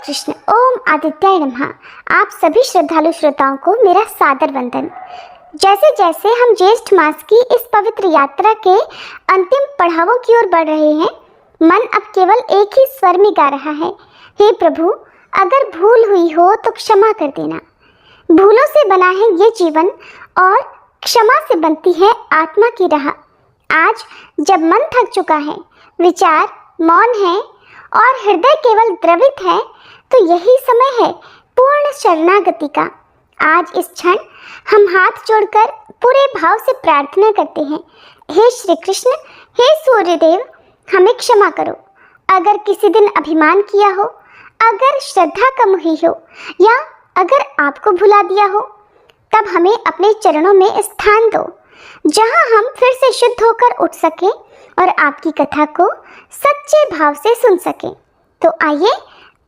कृष्ण। ओम आदित्याय नमः। आप सभी श्रद्धालु श्रोताओं को मेरा सादर वंदन। जैसे जैसे हम ज्येष्ठ मास की इस पवित्र यात्रा के अंतिम पड़ावों की ओर बढ़ रहे हैं, मन अब केवल एक ही स्वर में गा रहा है, हे प्रभु, अगर भूल हुई हो तो क्षमा कर देना। भूलों से बना है ये जीवन और क्षमा से बनती है आत्मा की राह। आज जब मन थक चुका है, विचार मौन है और हृदय केवल द्रवित है, तो यही समय है पूर्ण शरणागति का। आज इस क्षण हम हाथ जोड़कर पूरे भाव से प्रार्थना करते हैं, हे श्री कृष्ण, हे सूर्यदेव, हमें क्षमा करो। अगर किसी दिन अभिमान किया हो, अगर श्रद्धा कम हुई हो या अगर आपको भुला दिया हो, तब हमें अपने चरणों में स्थान दो, जहां हम फिर से शुद्ध होकर उठ सकें और आपकी कथा को सच्चे भाव से सुन सकें। तो आइए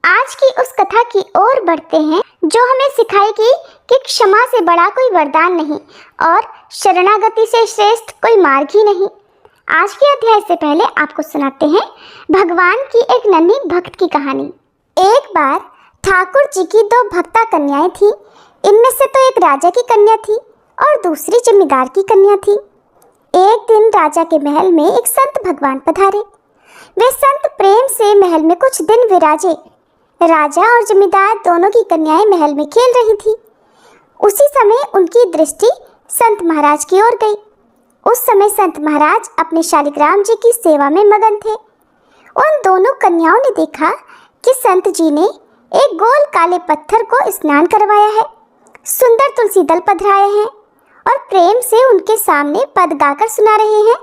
आज की उस कथा की ओर बढ़ते हैं जो हमें सिखाएगी कि क्षमा से बड़ा कोई वरदान नहीं और शरणागति से श्रेष्ठ कोई मार्ग ही नहीं। आज के अध्याय से पहले आपको सुनाते हैं भगवान की एक नन्ही भक्त की कहानी। एक बार ठाकुर जी की दो भक्ता कन्याएं थीं। इनमें से तो एक राजा की कन्या थी और दूसरी जमींदार की कन्या थी। एक दिन राजा के महल में एक संत भगवान पधारे। वे संत प्रेम से महल में कुछ दिन विराजे। राजा और जमींदार दोनों की कन्याएं महल में खेल रही थी। उसी समय उनकी दृष्टि संत महाराज की ओर गई। उस समय संत महाराज अपने शालिग्राम जी की सेवा में मगन थे। उन दोनों कन्याओं ने देखा कि संत जी ने एक गोल काले पत्थर को स्नान करवाया है, सुंदर तुलसी दल पधराए हैं और प्रेम से उनके सामने पद गाकर सुना रहे हैं।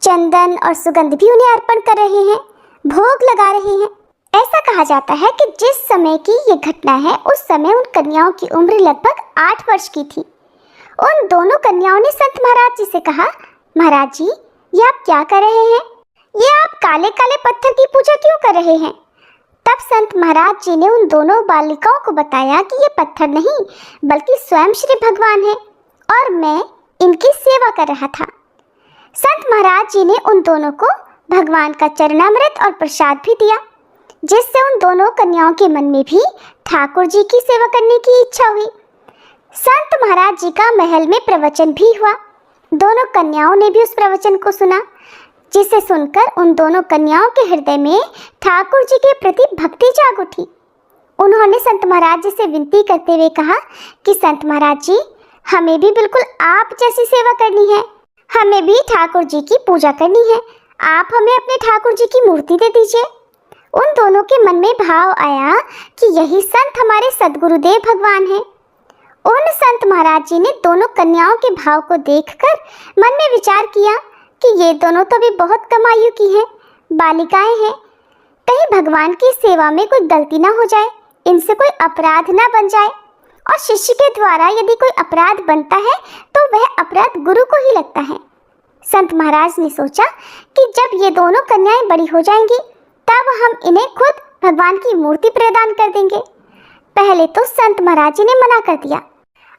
चंदन और सुगंध भी उन्हें अर्पण कर रहे हैं, भोग लगा रहे हैं। ऐसा कहा जाता है कि जिस समय की ये घटना है, उस समय उन कन्याओं की उम्र लगभग 8 वर्ष की थी। उन दोनों कन्याओं ने संत महाराज जी से कहा, महाराज जी, ये आप क्या कर रहे हैं? ये आप काले काले पत्थर की पूजा क्यों कर रहे हैं? तब संत महाराज जी ने उन दोनों बालिकाओं को बताया कि ये पत्थर नहीं बल्कि स्वयं श्री भगवान है और मैं इनकी सेवा कर रहा था। संत महाराज जी ने उन दोनों को भगवान का चरणामृत और प्रसाद भी दिया, जिससे उन दोनों कन्याओं के मन में भी ठाकुर जी की सेवा करने की इच्छा हुई। संत महाराज जी का महल में प्रवचन भी हुआ। दोनों कन्याओं ने भी उस प्रवचन को सुना, जिसे सुनकर उन दोनों कन्याओं के हृदय में ठाकुर जी के प्रति भक्ति जाग उठी। उन्होंने संत महाराज जी से विनती करते हुए कहा कि संत महाराज जी, हमें भी बिल्कुल आप जैसी सेवा करनी है, हमें भी ठाकुर जी की पूजा करनी है। आप हमें अपने ठाकुर जी की मूर्ति दे दीजिए। उन दोनों के मन में भाव आया कि यही संत हमारे सद्गुरुदेव भगवान हैं। उन संत महाराज जी ने दोनों कन्याओं के भाव को देखकर मन में विचार किया कि ये दोनों तो भी बहुत कम आयु की हैं, बालिकाएं हैं। कहीं भगवान की सेवा में कोई गलती ना हो जाए, इनसे कोई अपराध ना बन जाए, और शिष्य के द्वारा यदि कोई अपराध बनता है तो वह अपराध गुरु को ही लगता है। संत महाराज ने सोचा कि जब ये दोनों कन्याएं बड़ी हो जाएंगी, तब हम इन्हें खुद भगवान की मूर्ति प्रदान कर देंगे। पहले तो संत महाराज जी ने मना कर दिया।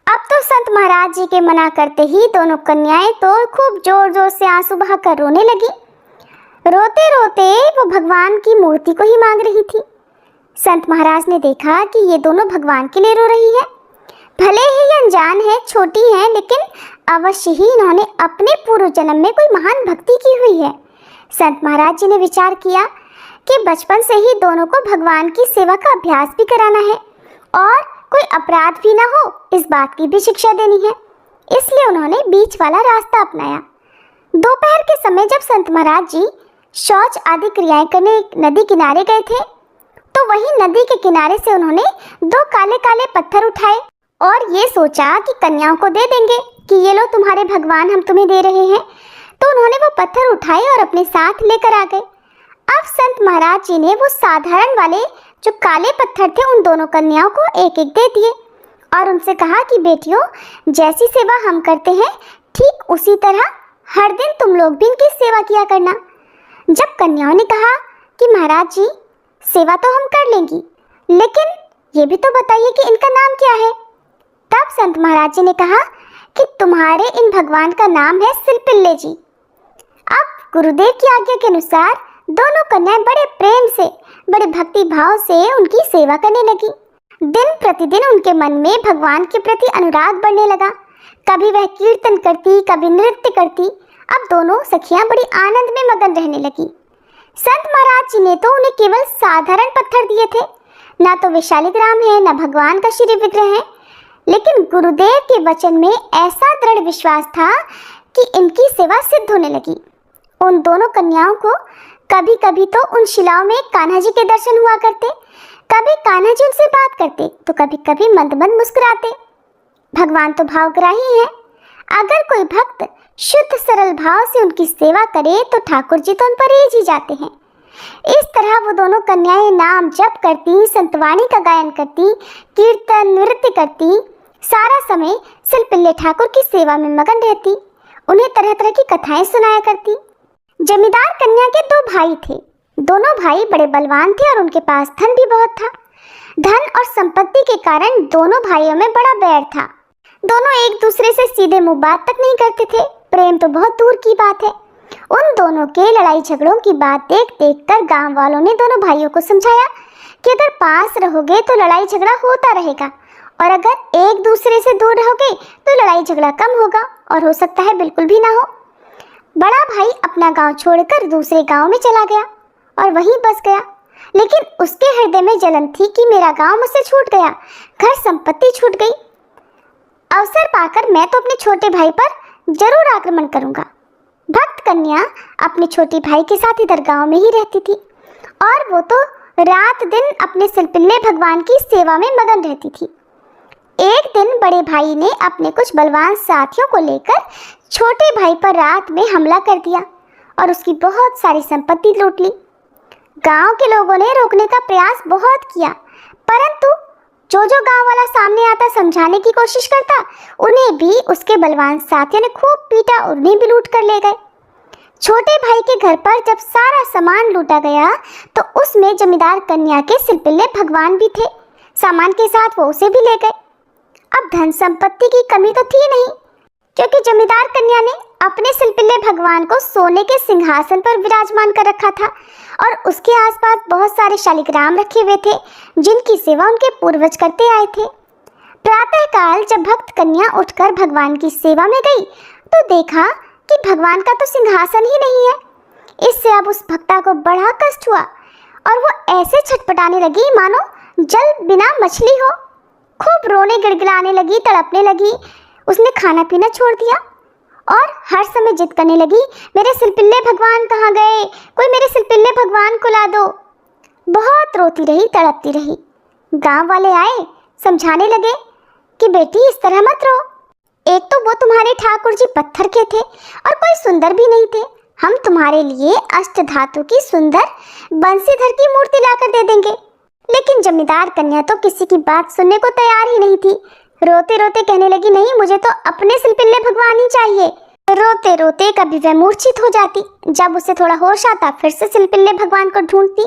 अब तो संत महाराज जी के मना करते ही दोनों कन्याएं तो खूब जोर जोर से आंसू बहाकर रोने लगी। रोते रोते वो भगवान की मूर्ति को ही मांग रही थी। संत महाराज ने देखा कि ये दोनों भगवान के लिए रो रही है। भले ही अनजान है, छोटी है, लेकिन अवश्य ही इन्होंने अपने पूर्व जन्म में कोई महान भक्ति की हुई है। संत महाराज जी ने विचार किया कि बचपन से ही दोनों को भगवान की सेवा का अभ्यास भी कराना है और कोई अपराध भी ना हो, इस बात की भी शिक्षा देनी है। इसलिए उन्होंने बीच वाला रास्ता अपनाया। दोपहर के समय जब संत महाराज जी शौच आदि क्रियाएं करने नदी किनारे गए थे, तो वहीं नदी के किनारे से उन्होंने 2 काले काले पत्थर उठाए और ये सोचा कि कन्याओं को दे देंगे कि ये लो तुम्हारे भगवान, हम तुम्हें दे रहे हैं। तो उन्होंने वो पत्थर उठाए और अपने साथ लेकर आ गए। अब संत महाराज जी ने वो साधारण वाले जो काले पत्थर थे उन दोनों कन्याओं को एक एक दे दिए और उनसे कहा कि बेटियों, जैसी सेवा हम करते हैं ठीक उसी तरह हर दिन तुम लोग भी इनकी सेवा किया करना। जब कन्याओं ने कहा कि महाराज जी, सेवा तो हम कर लेंगी, लेकिन ये भी तो बताइए कि इनका नाम क्या है। तब संत महाराज जी ने कहा कि तुम्हारे इन भगवान का नाम है सिलपिल्ले जी। अब गुरुदेव की आज्ञा के अनुसार दोनों कन्याएं बड़े प्रेम से, बड़े भक्ति भाव से उनकी सेवा करने लगी। दिन प्रतिदिन उनके मन में भगवान के प्रति अनुराग बढ़ने लगा। कभी वह कीर्तन करती, कभी नृत्य करती। अब दोनों सखियां बड़ी आनंद में मगन रहने लगी। संत महाराज जी ने तो उन्हें केवल साधारण पत्थर दिए थे, ना तो वे शालिग्राम है, ना भगवान का श्री विग्रह है, लेकिन गुरुदेव के वचन में ऐसा दृढ़ विश्वास था कि इनकी सेवा सिद्ध होने लगी। उन दोनों कन्याओं को कभी कभी तो उन शिलाओं में कान्हा जी के दर्शन हुआ करते, कभी कान्हा जी उनसे बात करते तो कभी कभी मंद मंद मुस्कुराते। भगवान तो भावग्राही हैं। अगर कोई भक्त शुद्ध सरल भाव से उनकी सेवा करे तो ठाकुर जी तो उन पर रीझ ही जाते हैं। इस तरह वो दोनों कन्याएं नाम जप करती, संतवाणी का गायन करती, कीर्तन नृत्य करती, सारा समय सिलपिल्ले ठाकुर की सेवा में मगन रहती, उन्हें तरह तरह की कथाएं सुनाया करती। जमींदार कन्या के दो भाई थे। दोनों भाई बड़े बलवान थे और उनके पास धन भी बहुत था। धन और संपत्ति के कारण दोनों भाइयों में बड़ा बैर था। दोनों एक दूसरे से सीधे मुंह बात तक नहीं करते थे। प्रेम तो बहुत दूर की बात है। उन दोनों के लड़ाई झगड़ों की बात देख देख कर गाँव वालों ने दोनों भाइयों को समझाया कि अगर पास रहोगे तो लड़ाई झगड़ा होता रहेगा, और अगर एक दूसरे से दूर रहोगे तो लड़ाई झगड़ा कम होगा और हो सकता है बिल्कुल भी ना हो। बड़ा भाई अपना गांव छोड़कर दूसरे गांव में चला गया और वहीं बस गया, लेकिन उसके हृदय में जलन थी कि मेरा गांव मुझसे छूट गया, घर संपत्ति छूट गई। अवसर पाकर मैं तो अपने छोटे भाई पर जरूर आक्रमण करूंगा। भक्त कन्या अपने छोटे भाई के साथ इधर गांव में ही रहती थी और वो तो रात दिन अपने सिलपिल्ले भगवान की सेवा में मगन रहती थी। एक दिन बड़े भाई ने अपने कुछ बलवान साथियों को लेकर छोटे भाई पर रात में हमला कर दिया और उसकी बहुत सारी संपत्ति लूट ली। गांव के लोगों ने रोकने का प्रयास बहुत किया, परंतु जो गांव वाला सामने आता समझाने की कोशिश करता, उन्हें भी उसके बलवान साथियों ने खूब पीटा और उन्हें भी लूट कर ले गए। छोटे भाई के घर पर जब सारा सामान लूटा गया तो उसमें जमींदार कन्या के सिलपिल्ले भगवान भी थे। सामान के साथ वो उसे भी ले गए। अब धन संपत्ति की कमी तो थी नहीं, क्योंकि जमींदार कन्या ने अपने सिलपिल्ले भगवान को सोने के सिंहासन पर विराजमान कर रखा था और उसके आसपास बहुत सारे शालिग्राम रखे हुए थे जिनकी सेवा उनके पूर्वज करते आए थे। प्रातःकाल जब भक्त कन्या उठकर भगवान की सेवा में गई तो देखा कि भगवान का तो सिंहासन ही नहीं है। इससे अब उस भक्ता को बड़ा कष्ट हुआ और वो ऐसे छटपटाने लगी मानो जल बिना मछली हो। खूब रोने गिड़गिड़ाने लगी, तड़पने लगी। उसने खाना पीना छोड़ दिया और हर समय जिद करने लगी, मेरे सिलपिल्ले भगवान कहाँ गए, कोई मेरे सिलपिल्ले भगवान को ला दो। बहुत रोती रही, तड़पती रही। गांव वाले आए, समझाने लगे कि बेटी इस तरह मत रो। एक तो वो तुम्हारे ठाकुर जी पत्थर के थे और कोई सुंदर भी नहीं थे। हम तुम्हारे लिए अष्ट धातु की सुंदर बंसीधर की मूर्ति लाकर दे देंगे। लेकिन जमींदार कन्या तो किसी की बात सुनने को तैयार ही नहीं थी। रोते रोते कहने लगी, नहीं, मुझे तो अपने सिलपिल्ले भगवान ही चाहिए। रोते रोते कभी वह मूर्छित हो जाती। जब उसे थोड़ा होश आता फिर से सिलपिल्ले भगवान को ढूंढती,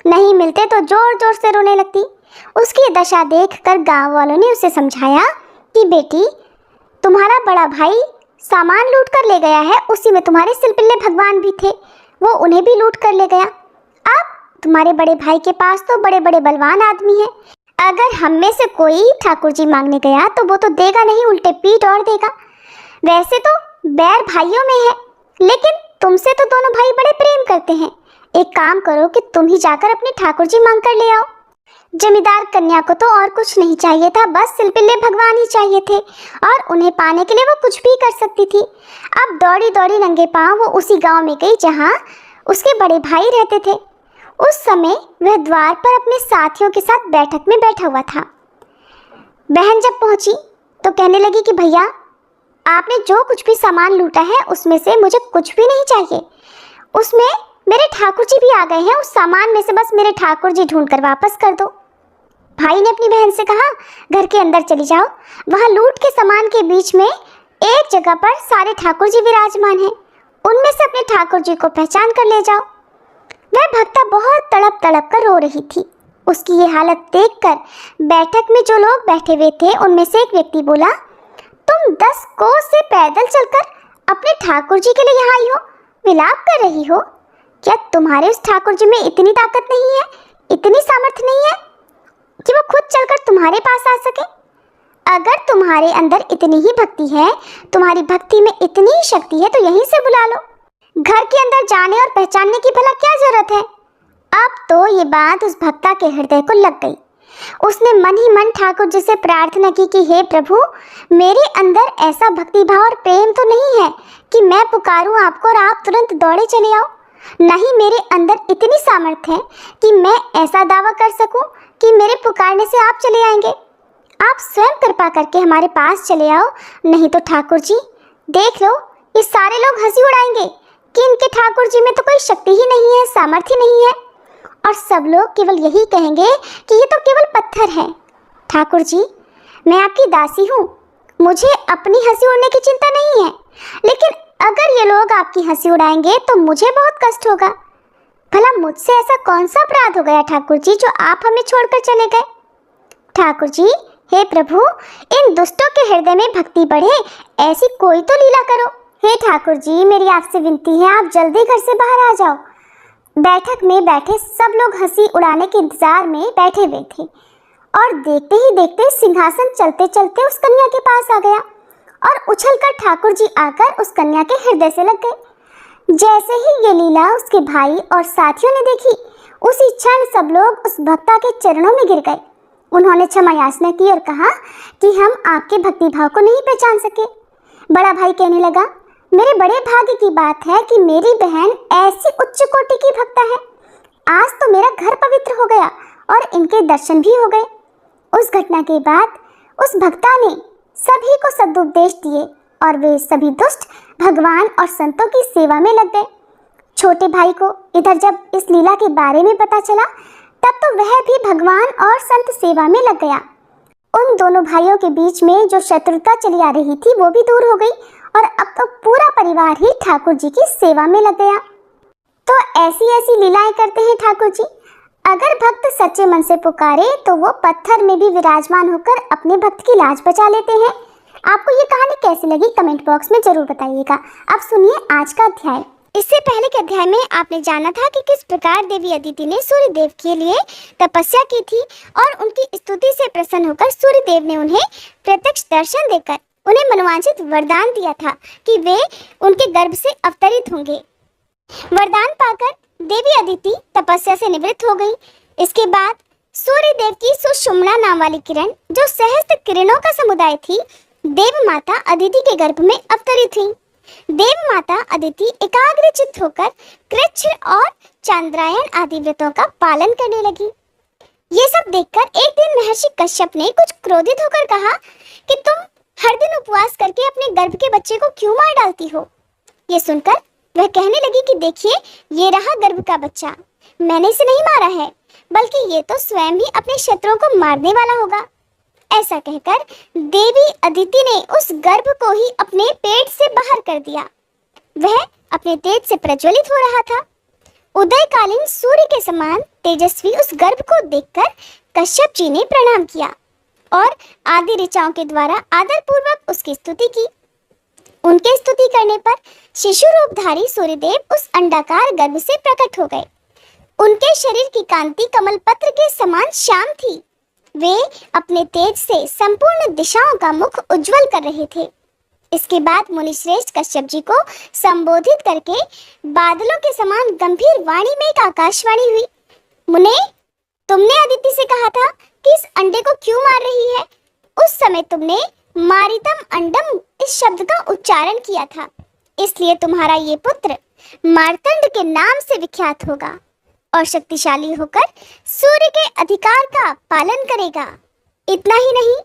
नहीं मिलते तो जोर जोर से रोने लगती। उसकी दशा देखकर गांव वालों ने उसे समझाया कि बेटी, तुम्हारा बड़ा भाई सामान लूट कर ले गया है, उसी में तुम्हारे सिलपिल्ले भगवान भी थे, वो उन्हें भी लूट कर ले गया। अब तुम्हारे बड़े भाई के पास तो बड़े बड़े बलवान आदमी हैं। अगर हम में से कोई ठाकुर जी मांगने गया तो वो तो देगा नहीं, उल्टे पीठ और देगा। वैसे तो बैर भाइयों में है, लेकिन तुमसे तो दोनों भाई बड़े प्रेम करते हैं। एक काम करो कि तुम ही जाकर अपने ठाकुर जी मांग कर ले आओ। जमींदार कन्या को तो और कुछ नहीं चाहिए था, बस सिलपिल्ले भगवान ही चाहिए थे और उन्हें पाने के लिए वो कुछ भी कर सकती थी। अब दौड़ी दौड़ी नंगे पांव वो उसी गांव में गई जहां उसके बड़े भाई रहते थे। उस समय वह द्वार पर अपने साथियों के साथ बैठक में बैठा हुआ था। बहन जब पहुंची तो कहने लगी कि भैया, आपने जो कुछ भी सामान लूटा है उसमें से मुझे कुछ भी नहीं चाहिए। उसमें मेरे ठाकुर जी भी आ गए हैं, उस सामान में से बस मेरे ठाकुर जी ढूंढ कर वापस कर दो। भाई ने अपनी बहन से कहा, घर के अंदर चली जाओ, वहां लूट के सामान के बीच में एक जगह पर सारे ठाकुर जी विराजमान हैं, उनमें से अपने ठाकुर जी को पहचान कर ले जाओ। वह भक्ता बहुत तड़प तड़प कर रो रही थी। उसकी ये हालत देखकर बैठक में जो लोग बैठे हुए थे उनमें से एक व्यक्ति बोला, तुम 10 कोस से पैदल चलकर अपने ठाकुर जी के लिए यहाँ आई हो, विलाप कर रही हो। क्या तुम्हारे उस ठाकुर जी में इतनी ताकत नहीं है, इतनी सामर्थ्य नहीं है कि वो खुद चलकर तुम्हारे पास आ सके? अगर तुम्हारे अंदर इतनी ही भक्ति है, तुम्हारी भक्ति में इतनी ही शक्ति है, तो यहीं से बुला लो। घर के अंदर जाने और पहचानने की भला क्या जरूरत है? अब तो ये बात उस भक्ता के हृदय को लग गई। उसने मन ही मन ठाकुर जी से प्रार्थना की कि हे प्रभु, मेरे अंदर ऐसा भक्तिभाव और प्रेम तो नहीं है कि मैं पुकारूं आपको और आप तुरंत दौड़े चले आओ। नहीं, मेरे अंदर इतनी सामर्थ्य है कि मैं ऐसा दावा कर सकूं कि मेरे पुकारने से आप चले आएंगे। आप स्वयं कृपा करके हमारे पास चले आओ, नहीं तो ठाकुर जी देख लो, ये सारे लोग हंसी उड़ाएंगे कि इनके ठाकुर जी में तो कोई शक्ति ही नहीं है, सामर्थ्य नहीं है, और सब लोग केवल यही कहेंगे कि ये तो केवल पत्थर है। ठाकुर जी, मैं आपकी दासी हूँ, मुझे अपनी हंसी उड़ने की चिंता नहीं है, लेकिन अगर ये लोग आपकी हंसी उड़ाएंगे तो मुझे बहुत कष्ट होगा। भला मुझसे ऐसा कौन सा अपराध हो गया ठाकुर जी जो आप हमें छोड़कर चले गए? ठाकुर जी, हे प्रभु, इन दुष्टों के हृदय में भक्ति बढ़े ऐसी कोई तो लीला करो। हे ठाकुर जी, मेरी आपसे विनती है, आप जल्दी घर से बाहर आ जाओ। बैठक में बैठे सब लोग हंसी उड़ाने के इंतजार में बैठे हुए थे और देखते ही देखते सिंहासन चलते चलते उस कन्या के पास आ गया और उछलकर ठाकुर जी आकर उस कन्या के हृदय से लग गए। जैसे ही ये लीला उसके भाई और साथियों ने देखी, उसी क्षण सब लोग उस भक्ता के चरणों में गिर गए। उन्होंने क्षमा याचना की और कहा कि हम आपके भक्तिभाव को नहीं पहचान सके। बड़ा भाई कहने लगा, मेरे बड़े भाग्य की बात है कि मेरी बहन ऐसी उच्च कोटि की भक्ता है। आज तो मेरा घर पवित्र हो गया और इनके दर्शन भी हो गए। उस घटना के बाद उस भक्ता ने सभी को सदुपदेश दिए और वे सभी दुष्ट भगवान और संतों की सेवा में लग गए। छोटे भाई को इधर जब इस लीला के बारे में पता चला, तब तो वह भी भगवान और संत सेवा में लग गया। उन दोनों भाइयों के बीच में जो शत्रुता चली आ रही थी वो भी दूर हो गई और अब तो पूरा परिवार ही ठाकुर जी की सेवा में लग गया। तो ऐसी ऐसी लीलाएं करते हैं ठाकुर जी। अगर भक्त सच्चे मन से पुकारे तो वो पत्थर में भी विराजमान होकर अपने भक्त की लाज बचा लेते हैं। आपको ये कहानी कैसी लगी कमेंट बॉक्स में जरूर बताइएगा। अब सुनिए आज का अध्याय। इससे पहले के अध्याय में आपने जाना था कि किस प्रकार देवी अदिति ने सूर्य देव के लिए तपस्या की थी और उनकी स्तुति से प्रसन्न होकर सूर्य देव ने उन्हें प्रत्यक्ष दर्शन देकर उन्हें मनोवांछित वरदान दिया था कि वे उनके गर्भ से अवतरित होंगे। वरदान पाकर देवी अदिति तपस्या से निवृत्त हो गई। इसके बाद सूर्य देव की सुषुम्ना नाम वाली किरण, जो सहस्त्र किरणों का समुदाय थी, देव माता अदिति के गर्भ में अवतरित हुई। देव माता अदिति एकाग्रचित्त होकर कृच्छ और चांद्रायण आदि व्रतों का पालन करने लगी। ये सब देखकर एक दिन महर्षि कश्यप ने कुछ क्रोधित होकर कहा कि तुम हर दिन उपवास करके अपने गर्भ के बच्चे को क्यों मार डालती हो? ये सुनकर वह कहने लगी कि देखिए, ये रहा गर्भ का बच्चा, मैंने इसे नहीं मारा है, बल्कि ये तो स्वयं ही अपने शत्रुओं को मारने वाला होगा। ऐसा कहकर देवी अदिति ने उस गर्भ को ही अपने पेट से बाहर कर दिया। वह अपने तेज से प्रज्वलित हो रहा था। उदयकालीन सूर्य के समान तेजस्वी उस गर्भ को देखकर कश्यप जी ने प्रणाम किया और आदि ऋचाओं के द्वारा आदर पूर्वक उसकी स्तुति की। उनके स्तुति करने पर शिशु रूपधारी सूर्यदेव उस अंडाकार गर्भ से प्रकट हो गए। उनके शरीर की कांति कमल पत्र के समान श्याम थी। वे अपने तेज से संपूर्ण दिशाओं का मुख उज्जवल कर रहे थे। इसके बाद मुनिश्रेष्ठ कश्यप जी को संबोधित करके बादलों के समान गंभीर वाणी में एक आकाशवाणी हुई। मुने, तुमने अदिति से कहा था कि इस अंडे को क्यों मार रही है? उस समय तुमने मारितम अंडम इस शब्द का उच्चारण किया था, इसलिए तुम्हारा ये पुत्र मार्तंड के नाम से विख्यात होगा और शक्तिशाली होकर सूर्य के अधिकार का पालन करेगा। इतना ही नहीं,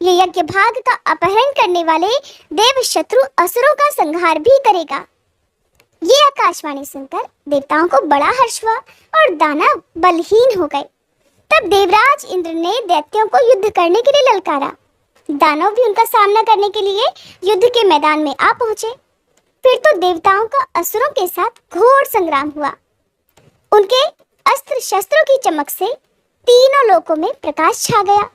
ये यज्ञ भाग का अपहरण करने वाले देव शत्रु असुरों का संहार भी करेगा। ये आकाशवाणी सुनकर देवताओं को बड़ा हर्ष हुआ और दानव बलहीन हो गए। तब देवराज इंद्र ने दैत्यों को युद्ध करने के लिए ललकारा। दानव भी उनका सामना करने के लिए युद्ध के मैदान में आ पहुंचे। फिर तो देवताओं का असुरों के साथ घोर संग्राम हुआ। उनके अस्त्र शस्त्रों की चमक से तीनों लोकों में प्रकाश छा गया।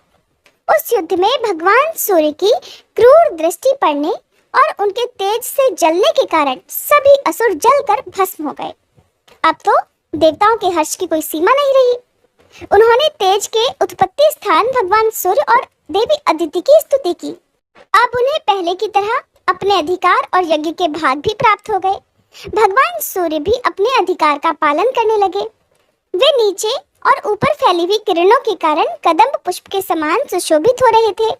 उस युद्ध में भगवान सूर्य की क्रूर दृष्टि पड़ने और उनके तेज से जलने के कारण सभी असुर जलकर भस्म हो गए। अब तो देवताओं के हर्ष की कोई सीमा नहीं रही। उन्होंने तेज के उत्पत्ति स्थान भगवान सूर्य और देवी अदिति की स्तुति की। अब उन्हें पहले की तरह अपने अधिकार और यज्ञ के भाग भी प्राप्त हो गए। भगवान सूर्य भी अपने अधिकार का पालन करने लगे। वे नीचे और ऊपर फैली हुई किरणों के कारण कदम्ब पुष्प के समान सुशोभित हो रहे थे।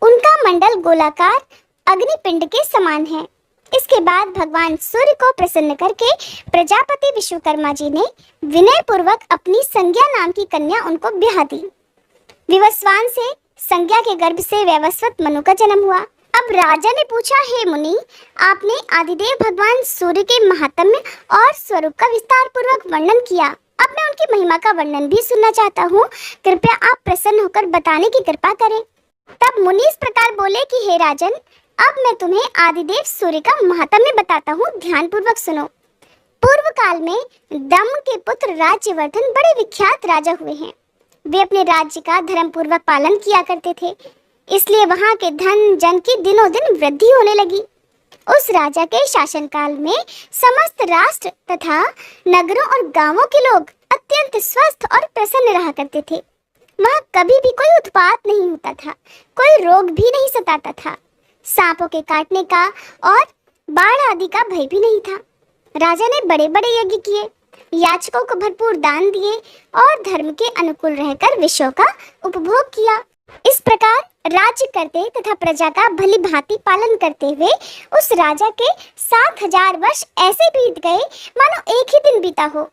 उनका मंडल गोलाकार अग्निपिंड के समान है। इसके बाद भगवान सूर्य को प्रसन्न करके प्रजापति विश्वकर्मा जी ने विनय पूर्वक अपनी संज्ञा नाम की कन्या उनको ब्याह दी। विवस्वान से संज्ञा के गर्भ से वैवस्वत मनु का जन्म हुआ। अब राजा ने पूछा, हे मुनि, आपने आदिदेव भगवान सूर्य के महात्म्य और स्वरूप का विस्तार पूर्वक वर्णन किया। अब मैं उनकी महिमा का वर्णन भी सुनना चाहता हूँ। कृपया आप प्रसन्न होकर बताने की कृपा करें। तब मुनि इस प्रकार बोले कि हे राजन, अब मैं तुम्हें आदिदेव सूर्य का महात्म्य बताता हूँ, ध्यान पूर्वक सुनो। पूर्व काल में दम के पुत्र राज्यवर्धन बड़े विख्यात राजा हुए हैं। वे अपने राज्य का धर्म पूर्वक पालन किया करते थे, इसलिए वहां के धन जन की दिनों दिन वृद्धि होने लगी। उस राजा के शासनकाल में समस्त राष्ट्र तथा नगरों और गांवों के लोग अत्यंत स्वस्थ और प्रसन्न रहा करते थे। वहां कभी भी कोई उत्पात नहीं होता था, कोई रोग भी नहीं सताता था, सांपों के काटने का और बाढ़ आदि का भय भी नहीं था। राजा ने बड़े बड़े यज्ञ किए, याचकों को भरपूर दान दिए और धर्म के अनुकूल रहकर विषयों का उपभोग किया। इस प्रकार राज्य करते तथा प्रजा का भली भांति पालन करते हुए उस राजा के 7000 वर्ष ऐसे बीत गए मानो एक ही दिन बीता हो।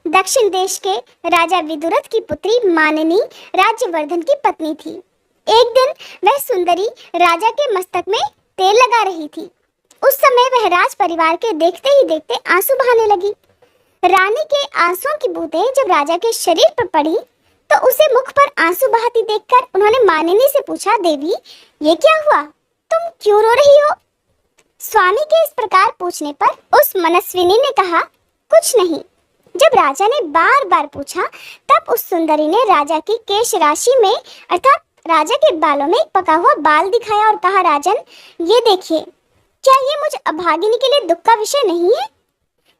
दक्षिण देश के राजा विदुरथ की पुत्री मानिनी राज्यवर्धन की पत्नी थी। एक दिन वह सुंदरी राजा के मस्तक में तेल लगा रही थी। उस समय वह राज परिवार के देखते ही देखते आंसू बहाने लगी। रानी के आंसुओं की बूंदें जब राजा के शरीर पर पड़ी तो उसे मुख पर आंसू बहाती देखकर उन्होंने मानिनी से पूछा, देवी, ये क्या हुआ? तुम क्यों रो रही हो? स्वामी के इस प्रकार पूछने पर उस मनस्विनी ने कहा, कुछ नहीं। जब राजा ने बार बार पूछा तब उस सुंदरी ने राजा की केश राशि में अर्थात राजा के बालों में एक पका हुआ बाल दिखाया और कहा, राजन, ये देखिए, क्या ये मुझ अभागिनी के लिए दुख का विषय नहीं है?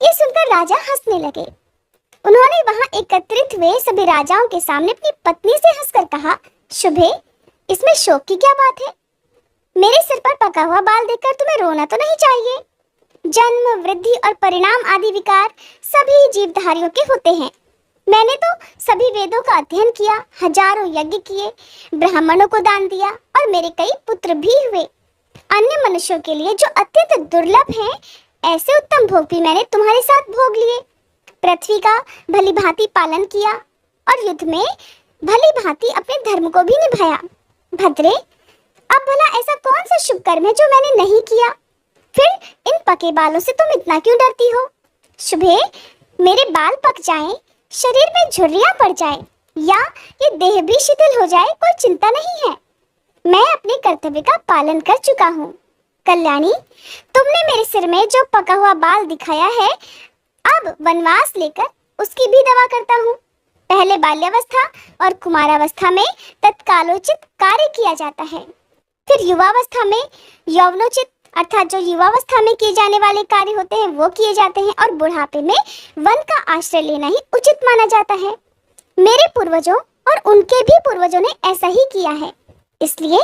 ये सुनकर राजा हंसने लगे। उन्होंने वहां एकत्रित हुए सभी राजाओं के सामने अपनी पत्नी से हंसकर कहा, शुभे, इसमें शोक की क्या बात है? मेरे सिर पर पका हुआ बाल देखकर तुम्हें रोना तो नहीं चाहिए। जन्म, वृद्धि और परिणाम आदि विकार सभी जीवधारियों के होते हैं। मैंने तो सभी वेदों का अध्ययन किया, हजारों यज्ञ किए, ब्राह्मणों को दान दिया और मेरे कई पुत्र भी हुए। अन्य मनुष्यों के लिए जो अत्यंत दुर्लभ हैं, ऐसे उत्तम भोग भी मैंने तुम्हारे साथ भोग लिए। पृथ्वी का भली भांति पालन किया और युद्ध में भली भांति अपने धर्म को भी निभाया। भद्रे, अब भला ऐसा कौन सा शुभ कर्म है जो मैंने नहीं किया? फिर इन पके बालों से तुम इतना क्यों डरती हो? शुभे, मेरे बाल पक जाएं, शरीर में झुर्रियां पड़ जाएं या ये देह भी शिथिल हो जाए, कोई चिंता नहीं है। मैं अपने कर्तव्य का पालन कर चुका हूँ। कल्याणी, तुमने मेरे सिर में जो पका हुआ बाल दिखाया है, अब वनवास लेकर उसकी भी दवा करता हूँ। पहले बाल्यावस्था और कुमारावस्था में तत्कालोचित कार्य किया जाता है, फिर युवावस्था में यौवनोचित अर्थात जो युवावस्था में किए जाने वाले कार्य होते हैं वो किए जाते हैं, और बुढ़ापे में वन का आश्रय लेना ही उचित माना जाता है। मेरे पूर्वजों और उनके भी पूर्वजों ने ऐसा ही किया है, इसलिए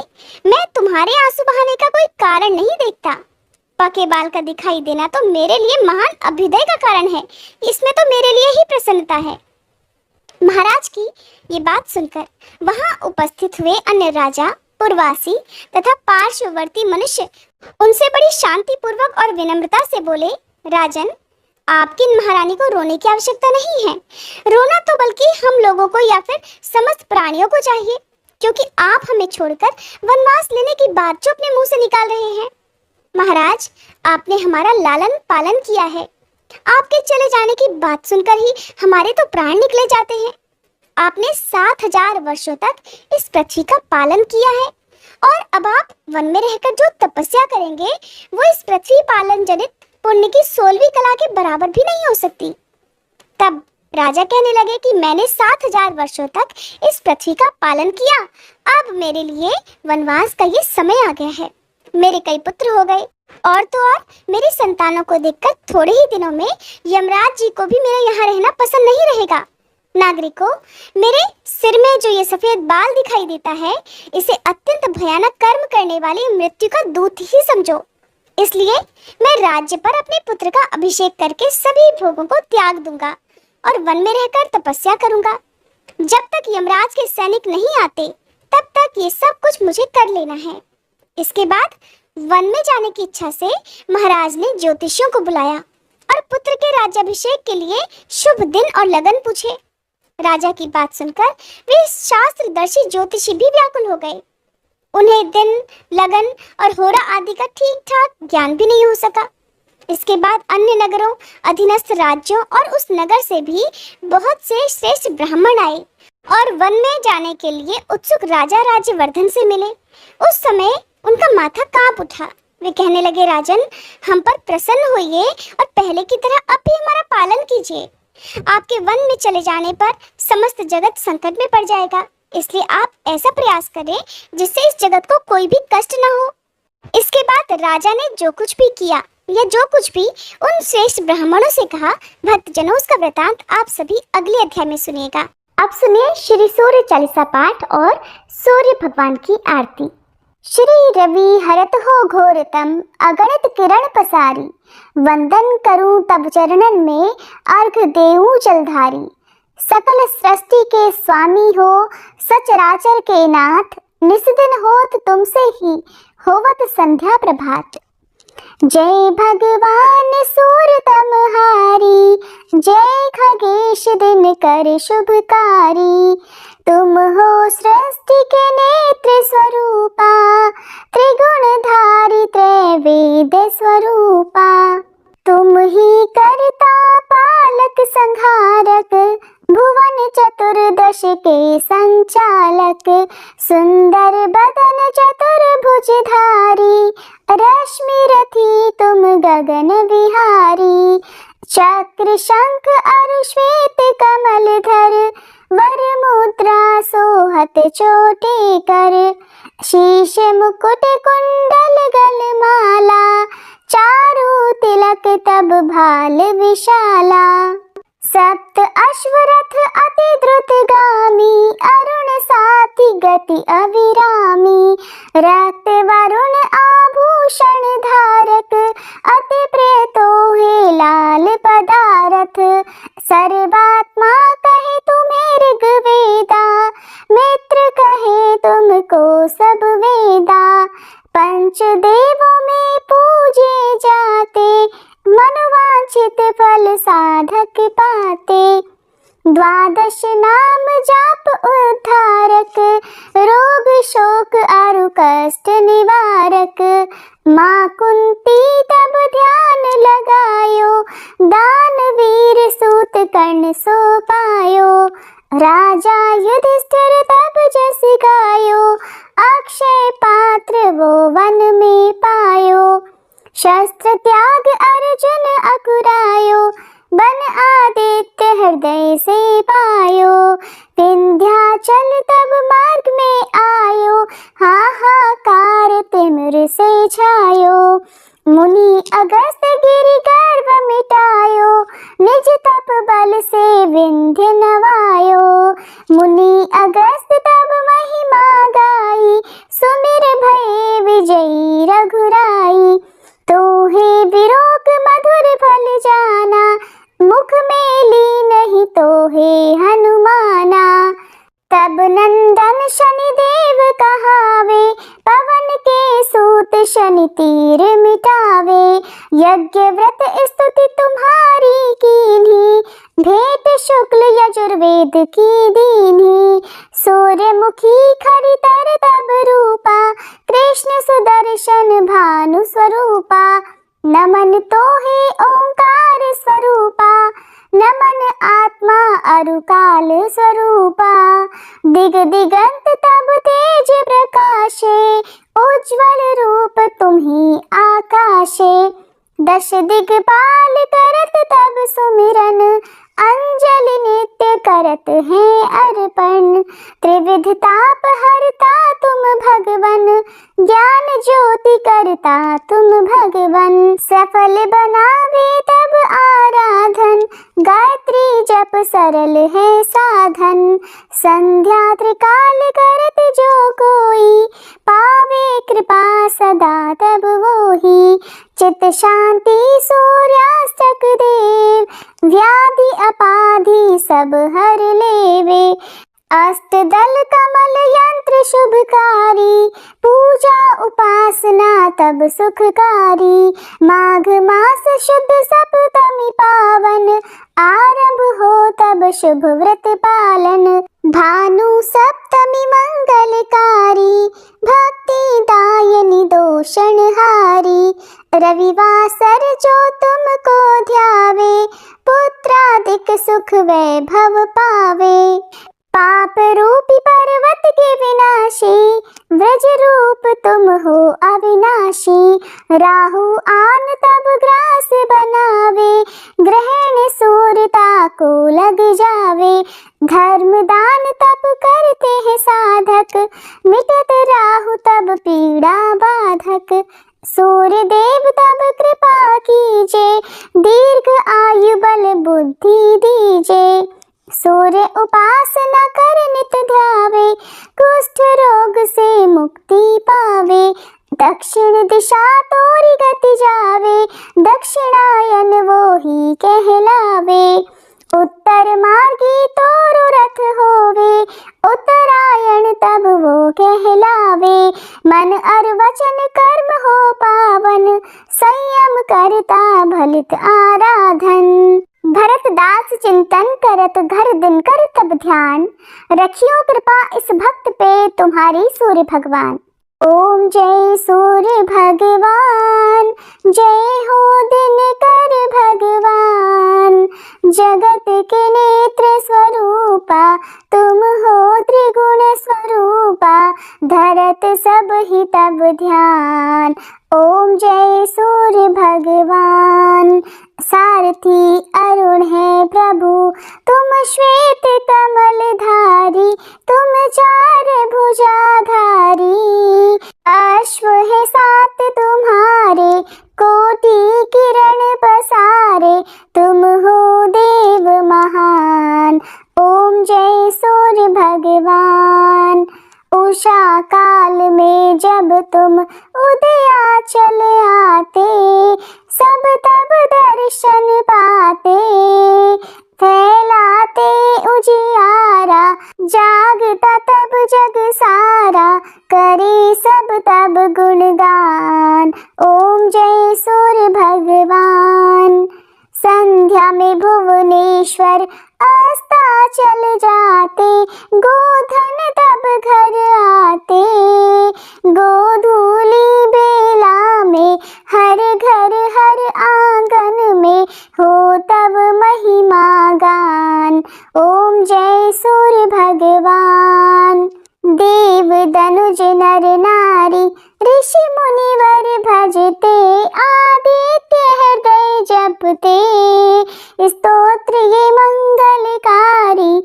मैं तुम्हारे आंसू बहाने का कोई कारण नहीं देखता। पके बाल का दिखाई देना तो मेरे लिए महान अभ्युदय का कारण है, इसमें तो मेरे लिए ही प्रसन्नता है। महाराज की ये बात सुनकर वहां उपस्थित हुए अन्य राजा, पूर्ववासी तथा पार्श्ववर्ती मनुष्य उनसे बड़ी शांति पूर्वक और विनम्रता से बोले, राजन, आपकी महारानी को रोने की आवश्यकता नहीं है। रोना तो बल्कि हम लोगों को या फिर समस्त प्राणियों को चाहिए, क्योंकि आप हमें छोड़कर वनवास लेने की बात जो अपने मुंह से निकाल रहे हैं। महाराज, आपने हमारा लालन पालन किया है। आपके चले जाने की बात सुनकर ही हमारे तो प्राण निकले जाते हैं। आपने 7000 वर्षों तक इस पृथ्वी का पालन किया है, और अब आप वन में रहकर जो तपस्या करेंगे वो इस पृथ्वी पालन जनित पुण्य की 16वीं कला के बराबर भी नहीं हो सकती। तब राजा कहने लगे कि मैंने 7000 वर्षों तक इस पृथ्वी का पालन किया, अब मेरे लिए वनवास का ये समय आ गया है। मेरे कई पुत्र हो गए, और तो और मेरी संतानों को देखकर थोड़े ही दिनों में यमराज जी को भी मेरे यहाँ रहना पसंद नहीं रहेगा। नागरिकों, मेरे सिर में जो ये सफेद बाल दिखाई देता है, इसे अत्यंत भयानक कर्म करने वाली मृत्यु का दूत ही समझो। इसलिए मैं राज्य पर अपने पुत्र का अभिषेक करके सभी भोगों को त्याग दूंगा और वन में रहकर तपस्या करूंगा। जब तक यमराज के सैनिक नहीं आते, तब तक ये सब कुछ मुझे कर लेना है। इसके बाद वन में जाने की इच्छा से महाराज ने ज्योतिषियों को बुलाया और पुत्र के राज्याभिषेक के लिए शुभ दिन और लगन पूछे। राजा की बात सुनकर वे शास्त्रदर्शी ज्योतिषी भी व्याकुल हो गए। उन्हें दिन, लगन और होरा आदि का ठीक ठाक ज्ञान भी नहीं हो सका। इसके बाद अन्य नगरों, अधीनस्थ राज्यों और उस नगर से भी बहुत से श्रेष्ठ ब्राह्मण आए और वन में जाने के लिए उत्सुक राजा राज्यवर्धन से मिले। उस समय उनका माथा कांप उठा। वे कहने लगे, राजन, हम पर प्रसन्न होइए और पहले की तरह अब भी हमारा पालन कीजिए। आपके वन में चले जाने पर समस्त जगत संकट में पड़ जाएगा, इसलिए आप ऐसा प्रयास करें जिससे इस जगत को कोई भी कष्ट न हो। इसके बाद राजा ने जो कुछ भी किया या जो कुछ भी उन श्रेष्ठ ब्राह्मणों से कहा, भक्तजनों, उसका वृतांत आप सभी अगले अध्याय में सुनिएगा। अब सुनिए श्री सूर्य चालीसा पाठ और सूर्य भगवान की आरती। श्री रवि हरत हो घोरतम, अगणित किरण पसारी, वंदन करूं तब चरणन में, अर्घ देऊं जलधारी। सकल सृष्टि के स्वामी हो, सचराचर के नाथ, निस्दिन होत तुमसे ही, होवत संध्या प्रभात। जय भगवान सूरतमहारी, जय खगेश दिनकर शुभकारी। तुम हो सृष्टि के नेत्र स्वरूपा, त्रिगुणधारी त्रैवेद स्वरूपा। तुम ही करता पालक संहारक, भुवन चतुर्दश के संचालक। सुंदर बदन चतुर्भुजधारी, रश्मि रथी तुम गगन विहारी। चक्र शंख अरु श्वेत कमल धर, वर मुद्रा सोहत चोटी कर। शीश मुकुट कुंडल गलमाला, चारु तिलक तब भाल विशाला। सप्त अश्वरथ अति द्रुतगामी, अरुण साथी गति अविरामी। रक्त वरुण आभूषण धारक, अति प्रिय तोहे लाल पदारथ। सर्वात्मा कहे तुम्हें ऋग्वेदा, मित्र कहे तुमको सब वेदा। पंचदेवों में पूजे जाते, मनोवांछित फल साधक पाते। द्वादश नाम जाप उद्धारक, रोग शोक आरु कष्ट निवारक। माँ कुंती तब ध्यान लगायो, दानवीर सूत कर्ण सो पायो। राजा युधिष्ठिर तब जस गायो, अक्षय पात्र वो वन में पायो। शस्त्र त्याग अर्जुन अकुरायो, बन आदित्य हृदय से पायो। विंध्याचल तब मार्ग में आयो, हाहाकार तिमिर से छायो। मुनि अगस्त गिरि गर्व मिटायो, निज तप बल से विंध्य नवायो। मुनि अगस्त तब महिमा गाई, सुमिर भये विजयी रघुराई। तोहे विरोग मधुर फल जाना, मुख में ली नहीं तोहे हनुमाना। तब नंदन शनि देव कहावे, पवन के सूत शनि तीर मिटावे। यज्ञ व्रत स्तुति तुम्हारी कीन्ही, भेंट शुक्ल यजुर्वेद की दीन्ही। सूर्यमुखी खरितर तब रूपा, कृष्ण सुदर्शन भानु स्वरूपा। नमन तोहे ओंकार स्वरूपा, नमन आत्मा अरुकाल स्वरूपा। दिग दिगंत तब तेज प्रकाशे, उज्ज्वल रूप तुम्ही आकाशे। दश दिगपाल करत तब सुमिरन, अंजलि नित्य करत हैं अर्पण। त्रिविध ताप हरता तुम भगवन, ज्ञान ज्योति करता तुम भगवन। सफल बनावे तब आराधन, गायत्री जप सरल है साधन। संध्या त्रिकाल करत जो कोई, पावे कृपा सदा तब वोही। चित शांति सूर्यास्तक देव, व्याधि अपाधि सब हर लेवे। अष्टदल कमल यंत्र शुभकारी, पूजा उपासना तब सुखकारी। माघ मास शुद्ध सप्तमी पावन, आरंभ हो तब शुभ व्रत पालन। भानु सप्तमी मंगलकारी, भक्ति दायनी दोषणहारी। रविवासर जो तुमको ध्यावे, पुत्रादिक सुख वैभव पावे। पाप रूपी पर्वत के विनाशी, व्रज रूप तुम हो अविनाशी। राहु आन तब ग्रास बनावे, ग्रहण सूरता को लग जावे। धर्म दान तब करते हैं साधक, मिटत राहु तब पीड़ा बाधक। सूर्य देव तब कृपा कीजे, दीर्घ आयु बल बुद्धि दीजे। सूर्य उपासना कर नित ध्यावे, कुष्ठ रोग से मुक्ति पावे। दक्षिण दिशा तोरी गति जावे, दक्षिणायन वो ही कहलावे। उत्तर मार्गी तोरु रथ होवे, उत्तरायण तब वो कहलावे। मन और वचन कर्म हो पावन, संयम करता भलित आराधन। भरत दास चिंतन करत घर दिन कर तब ध्यान, रखियो कृपा इस भक्त पे तुम्हारी सूर्य भगवान। ओम जय सूर्य भगवान, जय हो दिनकर भगवान। जगत के नेत्र स्वरूपा, तुम हो त्रिगुण स्वरूपा। धरत सब ही तब ध्यान, ओम जय सूर्य भगवान। सारथी अरुण है प्रभु, तुम श्वेत कमल धारी। तुम चार भुजाधारी, अश्व है सात तुम्हारे। कोटि किरण पसारे, तुम हो देव महान। ओम जय सूर्य भगवान। उषा काल में जब तुम उदयाचल आते, सब तब दर्शन पाते। फैलाते उजियारा, जागता तब जग सारा। करे सब तब गुणगान, ओम जय सूर्य भगवान। संध्या में भुवनेश्वर अस्ताचल जाते, गोधन तब घर आते। गोधूली बेला में हर घर हर आंगन में, हो तब महिमा गान। ओम जय सूर्य भगवान। देव दनुज नर नारी, ऋषि मुनिवर भजते। आदित्य हृदय जपते, स्तोत्र ये मंगलकारी।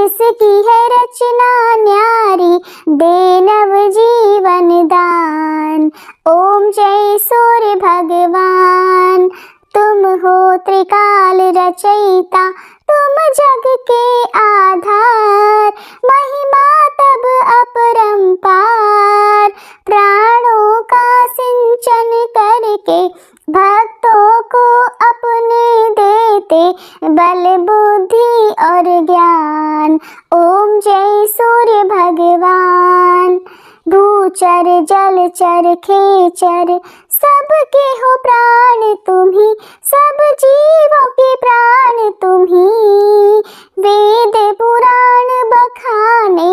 इसकी है रचना न्यारी, दे नव जीवन दान। ओम जय सूर्य भगवान। तुम हो त्रिकाल रचयिता, तुम जग के आधार। महिमा तब अपरंपार, प्राणों का सिंचन करके। भक्तों को अपने देते, बल बुद्धि और ज्ञान। ओम जय सूर्य भगवान। भूचर जलचर खेचर, सबके हो प्राण तुम्ही। सब जीवों के प्राण तुम्ही। वेद पुराण बखाने,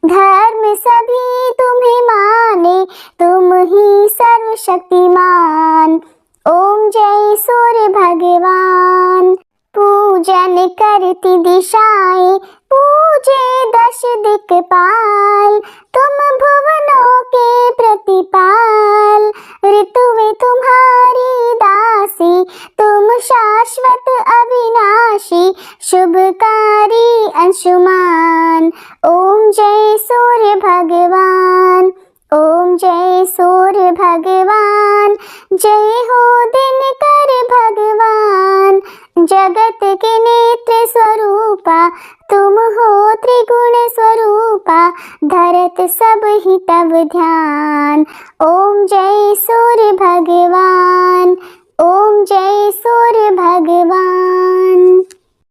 धर्म सभी तुम्हें माने। तुम ही सर्वशक्तिमान, ओम जय सूर्य भगवान। पूजन करती दिशाएं, पूजे दश दिक्पाल। तुम भुवनों के प्रतिपाल, ऋतुएं तुम्हारी दासी। तुम शाश्वत अविनाशी, शुभ जय हो दिनकर भगवान, जगत के नेत्र स्वरूपा, तुम हो त्रिगुण स्वरूपा, धरत सब ही तब ध्यान। ओम जय सूर्य भगवान।